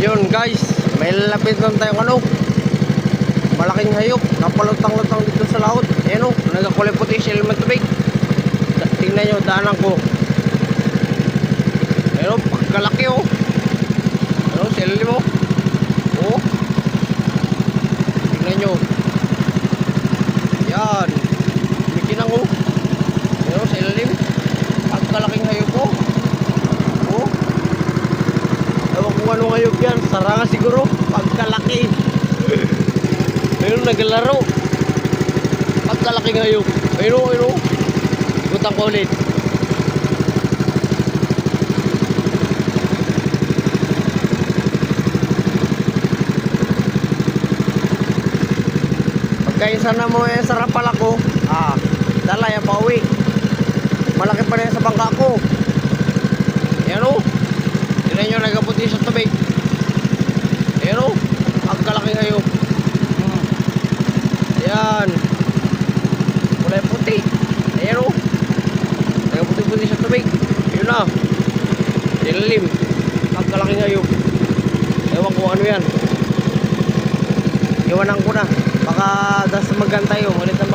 Yun guys, may lalapit lang tayong malaking hayop, napalutang-lutang dito sa laot. Ayan nagakulay puti siya ilman tubig. Tingnan nyo, daanan ko. Ayan pagkalaki sila mo. Tingnan nyo. Yan, mikinang ayan sa ilalim. Pagkalaking hayop ewan kung anong hayop yan, saranga siguro. Pagkalaki. Ayun, naglaro. Pagkalaking hayop. Ayun. Ikutan ko ulit. Pagkainsan na mo sarap pala ko. Dala yan pa uwi. Malaki pa na yan sa bangka ko. Ayan tignan nyo, nagaputi sa tubig. Ayan pagkalaking hayop. Ayan, kulay puti. Ayan nagaputi-puti sa tubig. Yun na, ilalim. Pagkalaking hayop. Ewan ko ano yan. Iwanan ko na. Baka das magantay malit na